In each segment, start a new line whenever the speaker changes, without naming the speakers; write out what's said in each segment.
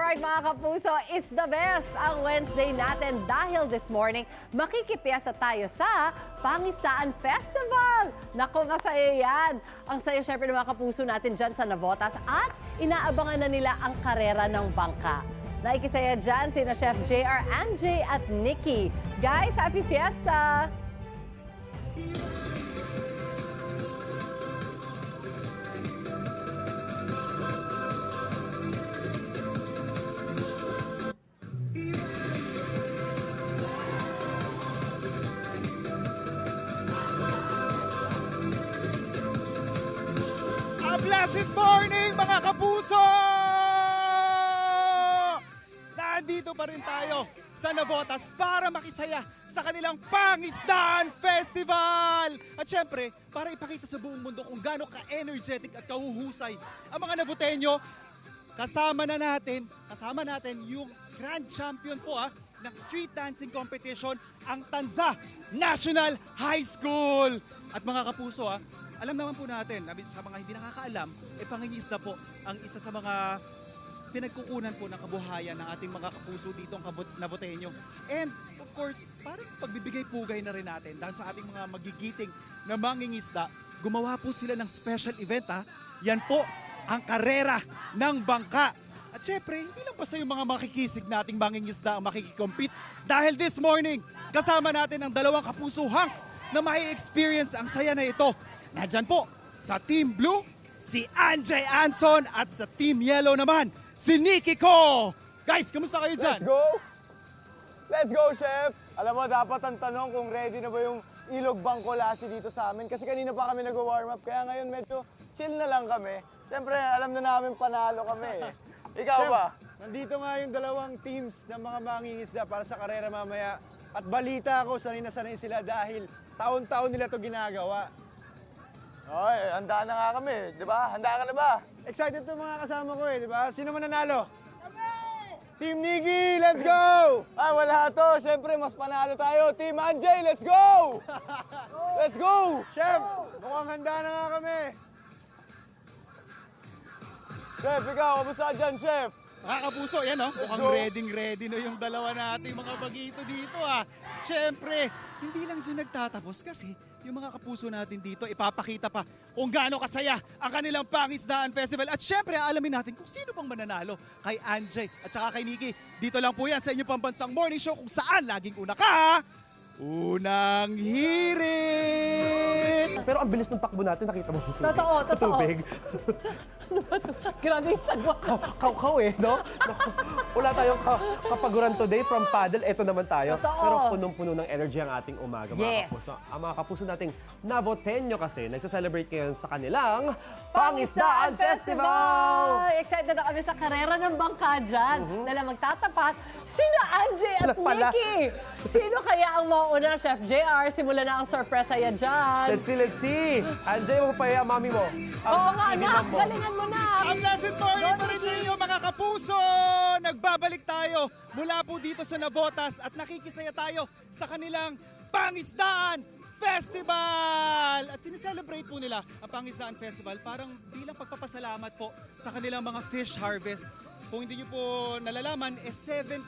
Start mga kapuso is the best ang Wednesday natin dahil this morning makikipiyasa tayo sa Pangisdaan Festival. Naku, masaya yan. Ang saya syempre ng mga kapuso natin dyan sa Navotas at inaabangan na nila ang karera ng bangka. Naikisaya dyan sina Chef JR, Anjay at Nikki. Guys, happy fiesta!
Blessed morning mga kapuso! Nandito pa rin tayo sa Navotas para makisaya sa kanilang Pangisdaan Festival! At syempre, para ipakita sa buong mundo kung gaano ka-energetic at kahuhusay ang mga Navoteño, kasama natin yung Grand Champion po ng street dancing competition, ang Tanza National High School! At mga kapuso alam naman po natin, sa mga hindi nakakaalam, pangingisda po ang isa sa mga pinagkukunan po ng kabuhayan ng ating mga kapuso dito ang Navoteño. And of course, parang pagbibigay pugay na rin natin dahil sa ating mga magigiting na mangingisda, gumawa po sila ng special event Yan po ang karera ng bangka. At syempre, hindi lang basta yung mga makikisig nating mangingisda ang makikikompete. Dahil this morning, kasama natin ang dalawang kapuso hunks na mai-experience ang saya na ito. Nandyan po, sa Team Blue, si Anjay Anson at sa Team Yellow naman, si Nikki Ko. Guys, kamusta kayo dyan?
Let's go! Let's go, Chef! Alam mo, dapat ang tanong kung ready na ba yung Ilog Bangkolasi dito sa amin. Kasi kanina pa kami nag-warm up, kaya ngayon medyo chill na lang kami. Siyempre, alam na namin panalo kami. Ikaw
Chef,
ba?
Nandito nga yung dalawang teams ng mga mangingisda para sa karera mamaya. At balita ako, sanay na sanay sila dahil taon-taon nila to ginagawa.
Oy, handa na nga kami, di ba? Handa ka na ba?
Excited to mga kasama ko di ba? Sino man nanalo? Team Nikki, let's go!
Ah, wala to. Siyempre, mas panalo tayo. Team Anjay, let's go! Let's go!
Chef, mukhang handa na nga kami.
Chef, ikaw, kamusta dyan, Chef?
Mga kapuso, yan mukhang ready yung dalawa nating mga bagito dito Siyempre, hindi lang siya nagtatapos kasi yung mga kapuso natin dito ipapakita pa kung gaano kasaya ang kanilang Pangisdaan Festival. At siyempre, alamin natin kung sino pang mananalo kay Anjay at saka kay Nikki. Dito lang po yan sa inyong pambansang morning show kung saan laging una ka, unang hirit!
Pero ang bilis ng takbo natin, nakita mo sa
Totoo.
tubig.
Ano ba ito? Grabe yung sagwa.
Kaw-kaw no? Naku, wala tayong kapaguran today from paddle. Ito naman tayo.
Totoo.
Pero punong-puno ng energy ang ating umaga, mga
Yes.
kapuso. Ang mga kapuso nating Navoteño kasi nagsa-celebrate ngayon sa kanilang Pangisdaan Festival!
Excited na kami sa karera ng bangka dyan. Dala magtatapat, sino Anjay
Sila
at
pala.
Nikki? Sino kaya ang mauuna, Chef JR? Simula na ang surprise yan dyan.
Let's see! Anjay, mo pa mami mo.
Oo nga,
ininom
anak.
mo.
Galingan mo na.
Ang blessed morning pa rin sa inyo mga kapuso! Nagbabalik tayo mula po dito sa Navotas at nakikisaya tayo sa kanilang Pangisdaan Festival! At sineselebrate po nila ang Pangisdaan Festival parang bilang pagpapasalamat po sa kanilang mga fish harvest. Kung hindi nyo po nalalaman, 70%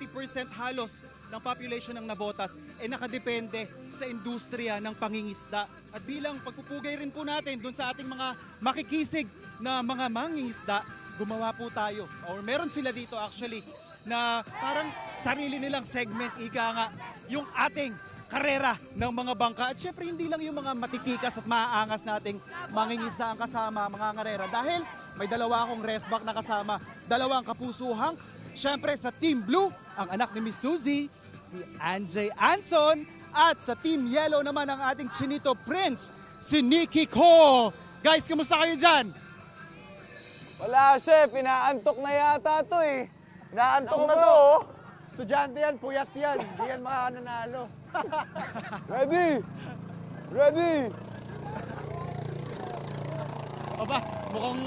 halos ng population ng Navotas nakadepende sa industriya ng pangingisda. At bilang pagpupugay rin po natin dun sa ating mga makikisig na mga mangingisda, gumawa po tayo, or meron sila dito actually, na parang sarili nilang segment, ika nga, yung ating karera ng mga bangka. At syempre hindi lang yung mga matitikas at maaangas nating mangingisda ang kasama, mga karera. Dahil may dalawa akong resback na kasama, dalawang kapuso hunks. Syempre sa Team Blue, ang anak ni Miss Suzy, si Anjay Anson. At sa Team Yellow naman ang ating Chinito Prince, si Nikki Ko. Guys, kamusta kayo dyan?
Wala, Chef. Inaantok na yata to Inaantok
Naku
na
po.
to,
Estudyante yan, puyat yan. Hindi yan makananalo.
Ready! Ready!
Aba, mukhang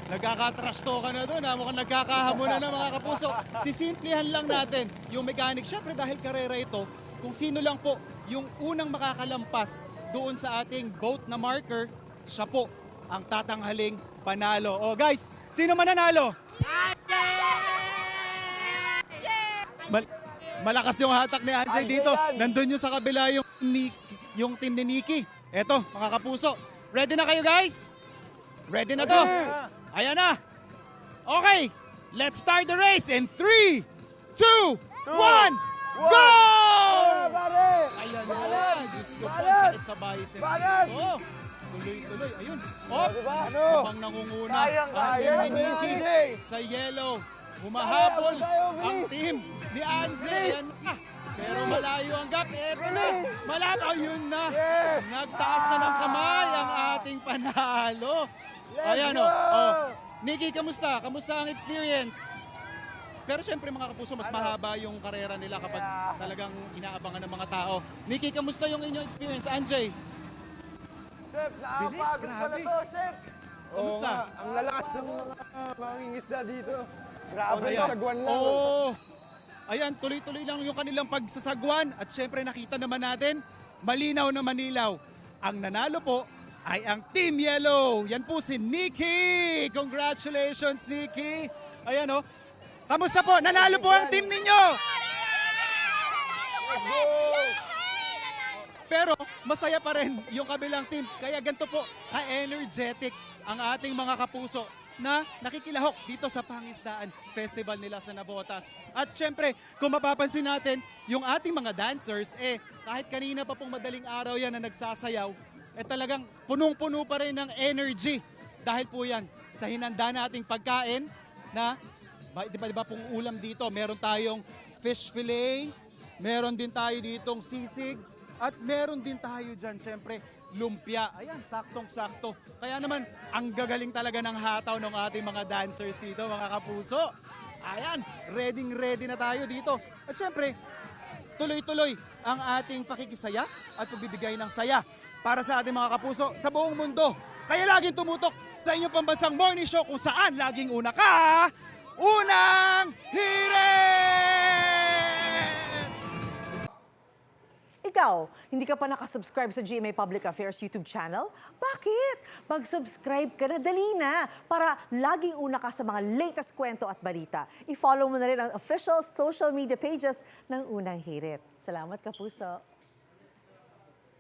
nagkakatrash talk ka na doon mukhang nagkakahamunan na mga kapuso. Sisimplihan lang natin yung mechanics. Syempre dahil karera ito, kung sino lang po yung unang makakalampas doon sa ating boat na marker, siya po ang tatanghaling panalo. O guys, sino mananalo? Malakas yung hatak ni Anjay
Anjay
dito.
yan.
Nandun yung sa kabila yung team ni Nikki. Eto, mga kapuso. Ready na kayo, guys? Ready na to? Ayan na. Okay, let's start the race in 3, 2, 1, go!
Pare!
Ayan na. Diyos ko po, ang
Balat!
sakit sa bicep.
Balat!
Oh, tuloy-tuloy. Ayun. Oh,
Diba? Ano?
mukhang nangunguna.
Kayang
ang
kaya
team
ni
ni Nikki
Anjay.
sa yellow. Humahabol
Tayo,
ang
bilis!
team ni Anjay. Ayan na. Pero malayo ang gap. Eto na. Malayo. Ayun na.
Yes!
Nagtaas na ng kamay ang ating panalo.
Let's
Ayan
go!
oh. Nikki, kamusta? Kamusta ang experience? Pero syempre mga kapuso, mas mahaba yung karera nila kapag talagang inaabangan ng mga tao. Nikki, kamusta yung inyong experience? Anjay?
Chef, nakapagod pala
grabe.
to, Chef.
Kamusta?
Oo nga, ang lalakas ng mga mangingisda dito. Grabe,
Ayan.
sagwan lang.
Oo. Ayan, tuloy-tuloy lang yung kanilang pagsasagwan. At syempre nakita naman natin, malinaw na manilaw. Ang nanalo po ay ang Team Yellow. Yan po si Nikki. Congratulations, Nikki. Ayan o. Kamusta po? Nanalo po ang team ninyo. Pero masaya pa rin yung kabilang team. Kaya ganito po, ka-energetic ang ating mga kapuso na nakikilahok dito sa Pangisdaan Festival nila sa Navotas. At syempre, kung mapapansin natin, yung ating mga dancers, kahit kanina pa pong madaling araw yan na nagsasayaw, talagang punong-puno pa rin ng energy. Dahil po yan sa hinanda nating pagkain na, di ba pong ulam dito, meron tayong fish fillet, meron din tayo ditong sisig, at meron din tayo dyan, syempre, lumpia. Ayan, saktong-sakto. Kaya naman, ang gagaling talaga ng hataw ng ating mga dancers dito, mga kapuso. Ayan, ready na tayo dito. At syempre, tuloy-tuloy ang ating pakikisaya at pagbibigay ng saya para sa ating mga kapuso sa buong mundo. Kaya laging tumutok sa inyong pambansang morning show kung saan laging una ka, unang hirit!
Ikaw, hindi ka pa nakasubscribe sa GMA Public Affairs YouTube channel? Bakit? Mag-subscribe ka na, dali na, para laging una ka sa mga latest kwento at balita. I-follow mo na rin ang official social media pages ng Unang Hirit. Salamat, Kapuso.